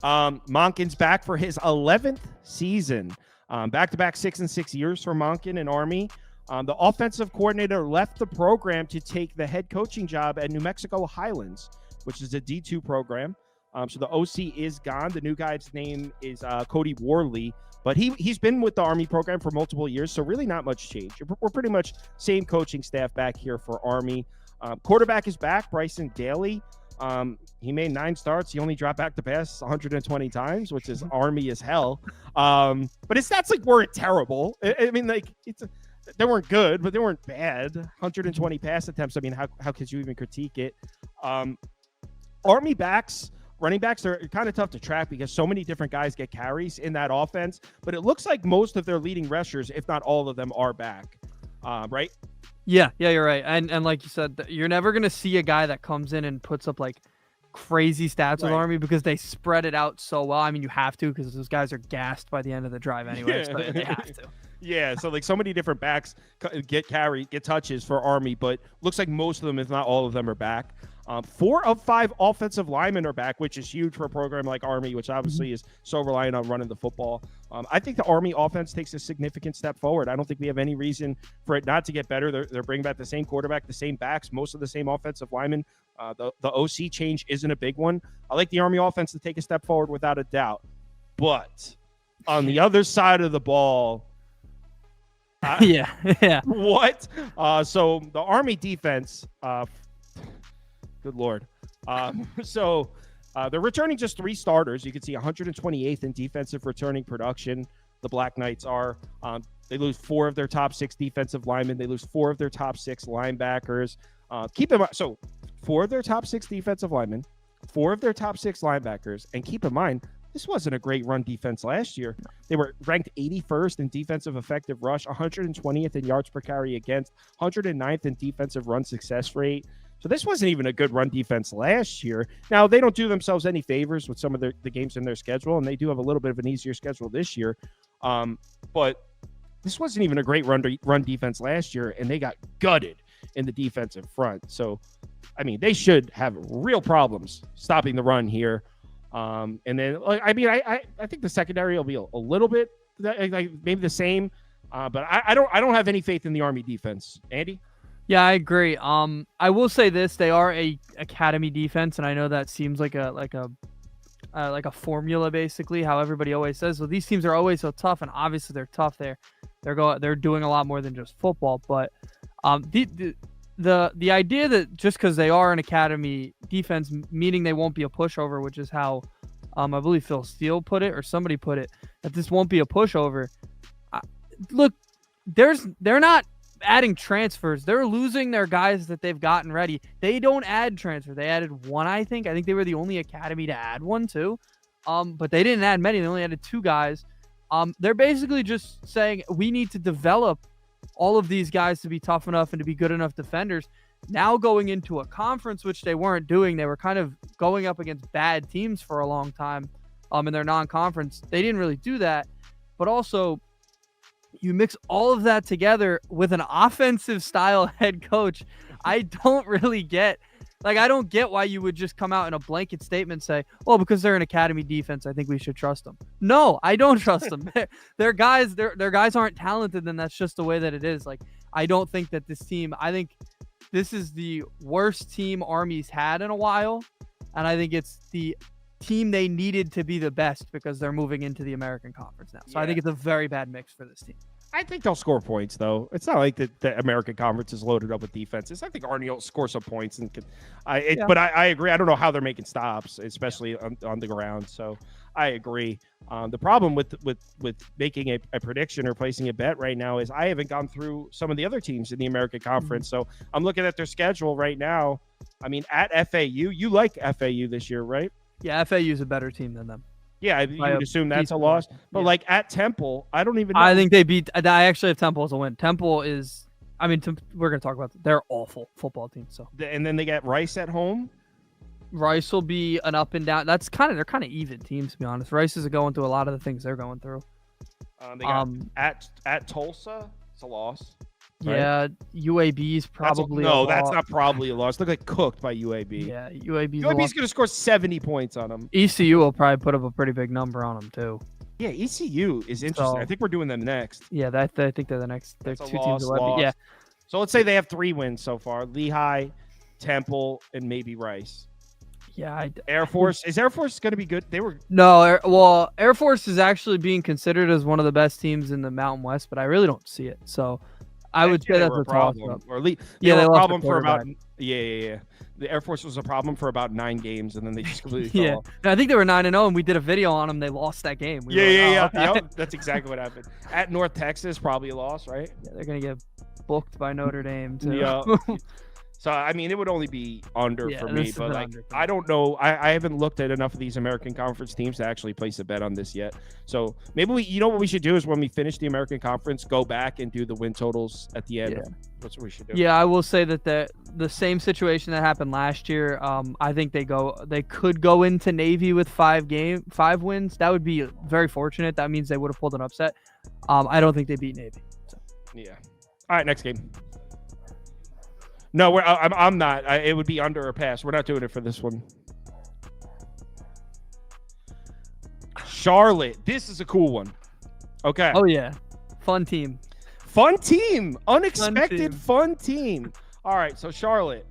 Monken's back for his 11th season. Back-to-back 6 and 6 years for Monken and Army. The offensive coordinator left the program to take the head coaching job at New Mexico Highlands, which is a D2 program. So the OC is gone. The new guy's name is Cody Worley, but he's been with the Army program for multiple years, so really not much change. We're pretty much same coaching staff back here for Army. Quarterback is back, Bryson Daly. He made 9 starts. He only dropped back to pass 120 times, which is Army as hell. But his stats weren't terrible. I mean, they weren't good, but they weren't bad. 120 pass attempts. I mean, how could you even critique it? Army running backs are kind of tough to track because so many different guys get carries in that offense. But it looks like most of their leading rushers, if not all of them, are back. Right? Yeah, you're right. And like you said, you're never going to see a guy that comes in and puts up crazy stats with Army because they spread it out so well. I mean, you have to because those guys are gassed by the end of the drive anyway, so they have to. Yeah, so so many different backs get touches for Army, but looks like most of them, if not all of them, are back. 4 of 5 offensive linemen are back, which is huge for a program like Army, which obviously is so reliant on running the football. I think the Army offense takes a significant step forward. I don't think we have any reason for it not to get better. They're bringing back the same quarterback, the same backs, most of the same offensive linemen. The OC change isn't a big one. I like the Army offense to take a step forward without a doubt. But on the other side of the ball, yeah. What? So the Army defense, good Lord. They're returning just 3 starters. You can see 128th in defensive returning production. The Black Knights are. They lose 4 of their top 6 defensive linemen. They lose 4 of their top 6 linebackers. Keep in mind, so 4 of their top 6 defensive linemen, 4 of their top 6 linebackers, and keep in mind, this wasn't a great run defense last year. They were ranked 81st in defensive effective rush, 120th in yards per carry against, 109th in defensive run success rate. So this wasn't even a good run defense last year. Now, they don't do themselves any favors with some of the games in their schedule, and they do have a little bit of an easier schedule this year. But this wasn't even a great run defense last year, and they got gutted in the defensive front. So, I mean, they should have real problems stopping the run here. And then, I think the secondary will be a little bit maybe the same, but I don't have any faith in the Army defense. Andy? Yeah, I agree. I will say this: they are a academy defense, and I know that seems like a formula, basically how everybody always says. Well, these teams are always so tough, and obviously they're tough. They're doing a lot more than just football, but the idea that just because they are an academy defense, meaning they won't be a pushover, which is how I believe Phil Steele put it, or somebody put it, that this won't be a pushover. Look, they're not adding transfers. They're losing their guys that they've gotten ready. They don't add transfers. They added 1, I think. I think they were the only academy to add 1 too. But they didn't add many. They only added 2 guys. They're basically just saying we need to develop all of these guys to be tough enough and to be good enough defenders. Now going into a conference, which they weren't doing, they were kind of going up against bad teams for a long time in their non-conference. They didn't really do that. But also, you mix all of that together with an offensive style head coach. I don't really get, I don't get why you would just come out in a blanket statement and say, well, because they're an academy defense, I think we should trust them. No, I don't trust them. Their guys aren't talented, and that's just the way that it is. I don't think that this team, I think this is the worst team Army's had in a while. And I think it's the team they needed to be the best because they're moving into the American Conference now. So I think it's a very bad mix for this team. I think they'll score points, though. It's not like the American Conference is loaded up with defenses. I think Army will score some points, but I agree. I don't know how they're making stops, especially on the ground. So I agree. The problem with making a prediction or placing a bet right now is I haven't gone through some of the other teams in the American Conference. So I'm looking at their schedule right now. I mean, at FAU, you like FAU this year, right? Yeah, FAU is a better team than them. Yeah, you would assume that's a loss. But at Temple, I don't even know. I think they beat. I actually have Temple as a win. Temple is, we're going to talk about they're awful football team. So and then they get Rice at home. Rice will be an up and down. They're kind of even teams, to be honest. Rice is going through a lot of the things they're going through. They got at Tulsa. It's a loss. Right? Yeah, UAB's probably that's not probably a loss. They got cooked by UAB. Yeah, UAB's UAB's going to score 70 points on them. ECU will probably put up a pretty big number on them too. Yeah, ECU is interesting. I think we're doing them next. Yeah, I think they're the next. They're That's 2 a teams loss. away. Yeah. So let's say they have 3 wins so far: Lehigh, Temple, and maybe Rice. Yeah, Air Force is Air Force going to be good? They were Air Force is actually being considered as one of the best teams in the Mountain West, but I really don't see it. So I would say that's a problem. Or they were a problem for about The Air Force was a problem for about 9 games, and then they just completely fell off. I think they were 9-0, and we did a video on them. They lost that game. Okay. Yep, that's exactly what happened. At North Texas, probably a loss, right? Yeah, they're gonna get booked by Notre Dame too. Yeah. So, I mean, it would only be under for me, but I don't know. I haven't looked at enough of these American Conference teams to actually place a bet on this yet. So maybe what we should do is when we finish the American Conference, go back and do the win totals at the end. Yeah. That's what we should do. Yeah, I will say that the same situation that happened last year. I think they could go into Navy with 5 wins. That would be very fortunate. That means they would have pulled an upset. I don't think they beat Navy. So. Yeah. All right, next game. No, I'm not. It would be under or pass. We're not doing it for this one. Charlotte. This is a cool one. Okay. Oh, yeah. Fun team. Unexpected fun team. All right, so Charlotte.